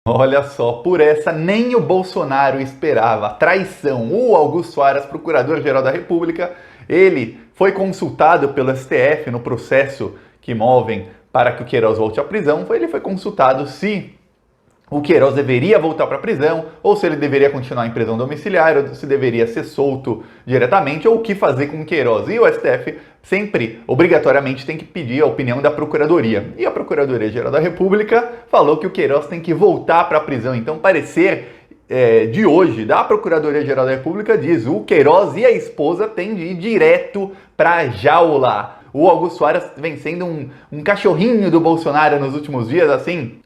Olha só, por essa nem o Bolsonaro esperava. Traição. O Augusto Aras, procurador-geral da República, ele foi consultado pelo STF no processo que movem para que o Queiroz volte à prisão. Ele foi consultado se o Queiroz deveria voltar para a prisão, ou se ele deveria continuar em prisão domiciliar, ou se deveria ser solto diretamente, ou o que fazer com o Queiroz. E o STF sempre, obrigatoriamente, tem que pedir a opinião da Procuradoria. E a Procuradoria-Geral da República falou que o Queiroz tem que voltar para a prisão. Então, parecer de hoje, da Procuradoria-Geral da República, diz o Queiroz e a esposa têm de ir direto para a jaula. O Augusto Aras vem sendo um cachorrinho do Bolsonaro nos últimos dias, assim,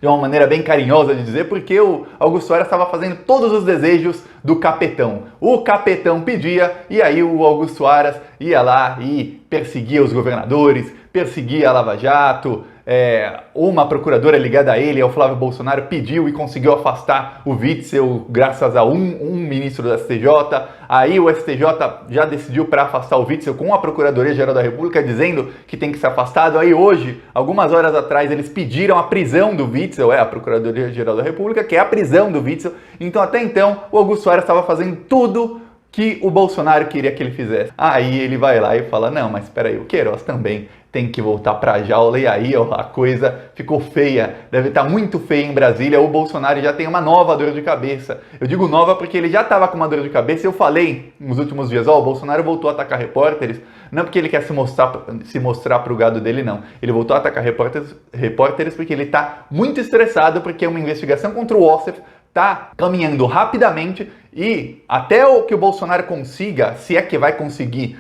de uma maneira bem carinhosa de dizer, porque o Augusto Aras estava fazendo todos os desejos do capetão. O capetão pedia, e aí o Augusto Aras ia lá e perseguia os governadores, perseguia a Lava Jato. Uma procuradora ligada a ele, ao Flávio Bolsonaro, pediu e conseguiu afastar o Witzel graças a um ministro do STJ. Aí o STJ já decidiu para afastar o Witzel com a Procuradoria-Geral da República, dizendo que tem que ser afastado. Aí hoje, algumas horas atrás, eles pediram a prisão do Witzel, a Procuradoria-Geral da República, que é a prisão do Witzel. Então, até então, o Augusto Aras estava fazendo tudo que o Bolsonaro queria que ele fizesse. Aí ele vai lá e fala, não, mas espera aí, o Queiroz também tem que voltar para a jaula. E aí a coisa ficou feia, deve estar muito feia em Brasília. O Bolsonaro já tem uma nova dor de cabeça. Eu digo nova porque ele já estava com uma dor de cabeça. Eu falei nos últimos dias, o Bolsonaro voltou a atacar repórteres, não porque ele quer se mostrar para o gado dele, não. Ele voltou a atacar repórteres porque ele está muito estressado, porque uma investigação contra o Ossef está caminhando rapidamente e até o que o Bolsonaro consiga, se é que vai conseguir,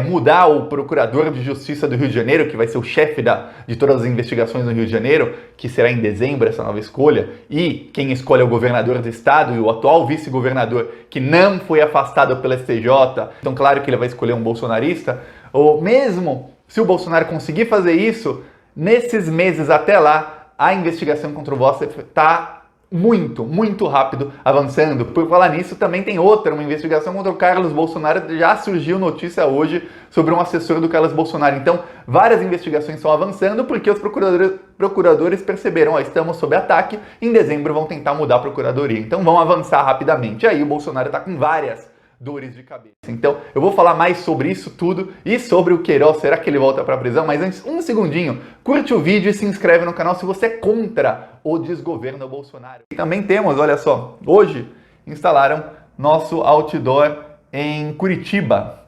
mudar o procurador de justiça do Rio de Janeiro, que vai ser o chefe de todas as investigações no Rio de Janeiro, que será em dezembro essa nova escolha, e quem escolhe é o governador do estado e o atual vice-governador, que não foi afastado pelo STJ, então claro que ele vai escolher um bolsonarista. Ou mesmo se o Bolsonaro conseguir fazer isso, nesses meses até lá, a investigação contra o Ossef está muito rápido avançando. Por falar nisso, também tem uma investigação contra o Carlos Bolsonaro. Já surgiu notícia hoje sobre um assessor do Carlos Bolsonaro. Então, várias investigações estão avançando porque os procuradores perceberam, estamos sob ataque, em dezembro vão tentar mudar a procuradoria. Então, vão avançar rapidamente. Aí o Bolsonaro está com várias dores de cabeça. Então, eu vou falar mais sobre isso tudo e sobre o Queiroz. Será que ele volta para a prisão? Mas antes, um segundinho, curte o vídeo e se inscreve no canal se você é contra o desgoverno Bolsonaro. E também temos, olha só, hoje instalaram nosso outdoor em Curitiba.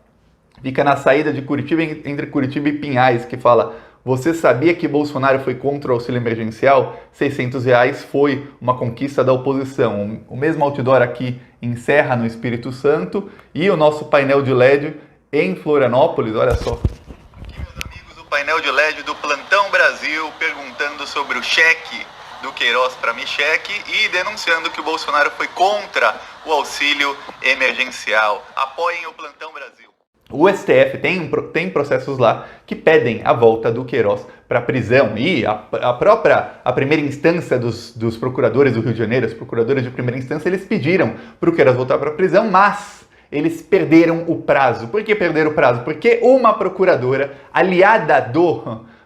Fica na saída de Curitiba, entre Curitiba e Pinhais, que fala: você sabia que Bolsonaro foi contra o auxílio emergencial? R$600 foi uma conquista da oposição. O mesmo outdoor aqui em Serra, no Espírito Santo, e o nosso painel de LED em Florianópolis, olha só. Aqui, meus amigos, o painel de LED do Plantão Brasil, perguntando sobre o cheque do Queiroz para Michele e denunciando que o Bolsonaro foi contra o auxílio emergencial. Apoiem o Plantão Brasil. O STF tem processos lá que pedem a volta do Queiroz para a prisão, e a primeira instância dos procuradores do Rio de Janeiro, os procuradores de primeira instância, eles pediram para o Queiroz voltar para a prisão, mas eles perderam o prazo. Por que perderam o prazo? Porque uma procuradora aliada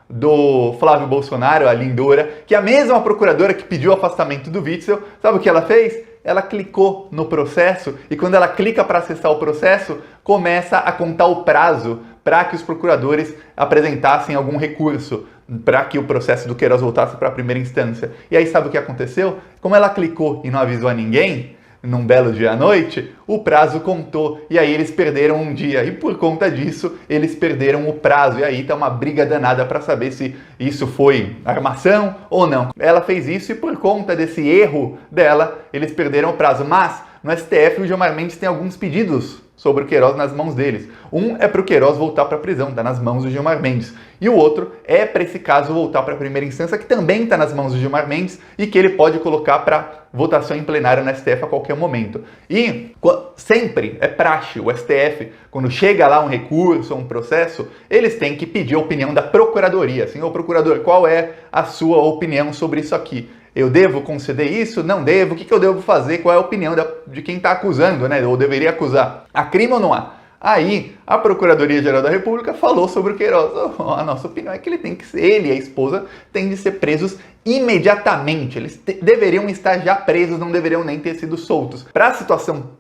do Flávio Bolsonaro, a Lindora, que é a mesma procuradora que pediu o afastamento do Witzel, sabe o que ela fez? Ela clicou no processo, e quando ela clica para acessar o processo, começa a contar o prazo para que os procuradores apresentassem algum recurso, para que o processo do Queiroz voltasse para a primeira instância. E aí sabe o que aconteceu? Como ela clicou e não avisou a ninguém, num belo dia à noite, o prazo contou, e aí eles perderam um dia, e por conta disso eles perderam o prazo, e aí tá uma briga danada para saber se isso foi armação ou não. Ela fez isso e por conta desse erro dela, eles perderam o prazo, mas no STF o Gilmar Mendes tem alguns pedidos sobre o Queiroz nas mãos deles. Um é para o Queiroz voltar para a prisão, está nas mãos do Gilmar Mendes. E o outro é para esse caso voltar para a primeira instância, que também está nas mãos do Gilmar Mendes e que ele pode colocar para votação em plenário no STF a qualquer momento. E sempre é praxe, o STF, quando chega lá um recurso ou um processo, eles têm que pedir a opinião da Procuradoria. Senhor procurador, qual é a sua opinião sobre isso aqui? Eu devo conceder isso? Não devo? O que eu devo fazer? Qual é a opinião de quem está acusando, né? Ou deveria acusar? Há crime ou não há? Aí, a Procuradoria-Geral da República falou sobre o Queiroz. A nossa opinião é que ele e a esposa têm de ser presos imediatamente. Eles deveriam estar já presos, não deveriam nem ter sido soltos. Para a situação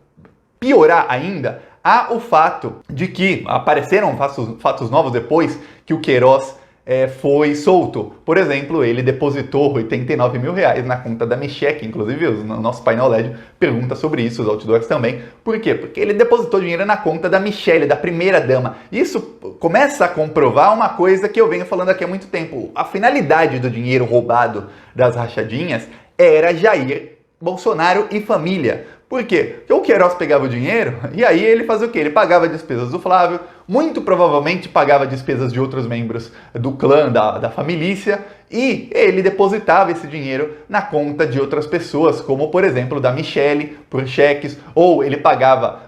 piorar ainda, há o fato de que apareceram fatos novos depois que o Queiroz foi solto. Por exemplo, ele depositou 89 mil reais na conta da Michelle, inclusive o nosso painel LED pergunta sobre isso, os outdoors também. Por quê? Porque ele depositou dinheiro na conta da Michelle, da primeira-dama. Isso começa a comprovar uma coisa que eu venho falando aqui há muito tempo. A finalidade do dinheiro roubado das rachadinhas era Jair Bolsonaro e família. Por quê? Porque o Queiroz pegava o dinheiro e aí ele fazia o quê? Ele pagava despesas do Flávio, muito provavelmente pagava despesas de outros membros do clã, da família, e ele depositava esse dinheiro na conta de outras pessoas, como por exemplo da Michelle, por cheques, ou ele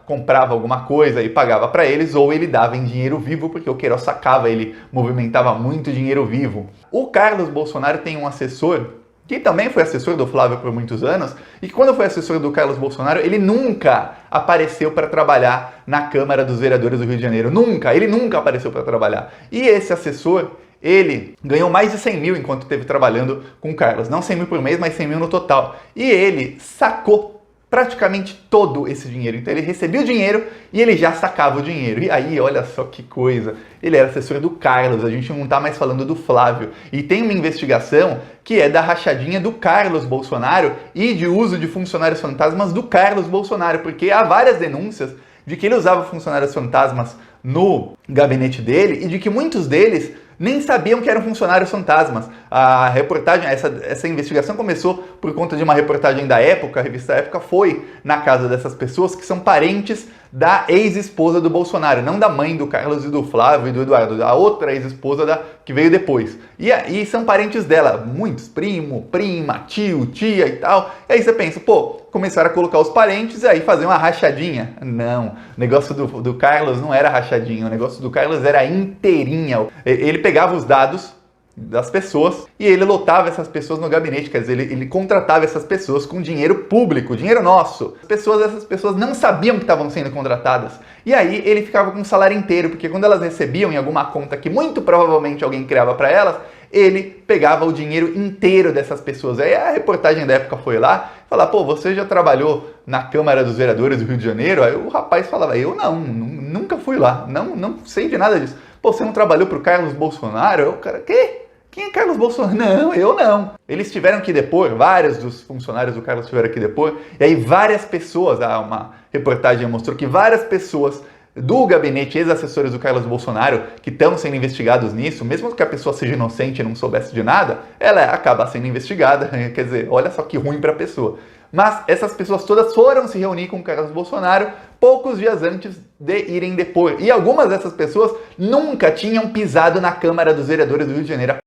comprava alguma coisa e pagava para eles, ou ele dava em dinheiro vivo, porque o Queiroz sacava, ele movimentava muito dinheiro vivo. O Carlos Bolsonaro tem um assessor que também foi assessor do Flávio por muitos anos, e que quando foi assessor do Carlos Bolsonaro, ele nunca apareceu para trabalhar na Câmara dos Vereadores do Rio de Janeiro. Ele nunca apareceu para trabalhar. E esse assessor, ele ganhou mais de 100 mil enquanto esteve trabalhando com o Carlos. Não 100 mil por mês, mas 100 mil no total. E ele sacou praticamente todo esse dinheiro. Então ele recebia o dinheiro e ele já sacava o dinheiro. E aí, olha só que coisa. Ele era assessor do Carlos, a gente não está mais falando do Flávio. E tem uma investigação que é da rachadinha do Carlos Bolsonaro e de uso de funcionários fantasmas do Carlos Bolsonaro, porque há várias denúncias de que ele usava funcionários fantasmas no gabinete dele e de que muitos deles nem sabiam que eram funcionários fantasmas. A reportagem, essa investigação começou por conta de uma reportagem da Época, a revista Época foi na casa dessas pessoas que são parentes da ex-esposa do Bolsonaro, não da mãe do Carlos e do Flávio e do Eduardo, a outra ex-esposa que veio depois. E são parentes dela, muitos, primo, prima, tio, tia e tal. E aí você pensa, pô, começaram a colocar os parentes e aí fazer uma rachadinha. Não, o negócio do Carlos não era rachadinha, o negócio do Carlos era inteirinha. Ele pegava os dados das pessoas e ele lotava essas pessoas no gabinete, quer dizer, ele contratava essas pessoas com dinheiro público, dinheiro nosso. Essas pessoas não sabiam que estavam sendo contratadas. E aí ele ficava com um salário inteiro, porque quando elas recebiam em alguma conta que muito provavelmente alguém criava para elas, ele pegava o dinheiro inteiro dessas pessoas. Aí a reportagem da Época foi lá e falava, pô, você já trabalhou na Câmara dos Vereadores do Rio de Janeiro? Aí o rapaz falava, eu nunca fui lá, não sei de nada disso. Pô, você não trabalhou pro Carlos Bolsonaro? O cara, quê? Quem é Carlos Bolsonaro? Não, eu não. Eles tiveram que depor, vários dos funcionários do Carlos tiveram que depor, e aí várias pessoas, uma reportagem mostrou que várias pessoas do gabinete, ex-assessores do Carlos Bolsonaro, que estão sendo investigados nisso, mesmo que a pessoa seja inocente e não soubesse de nada, ela acaba sendo investigada, quer dizer, olha só que ruim para a pessoa. Mas essas pessoas todas foram se reunir com o Carlos Bolsonaro poucos dias antes de irem depor. E algumas dessas pessoas nunca tinham pisado na Câmara dos Vereadores do Rio de Janeiro.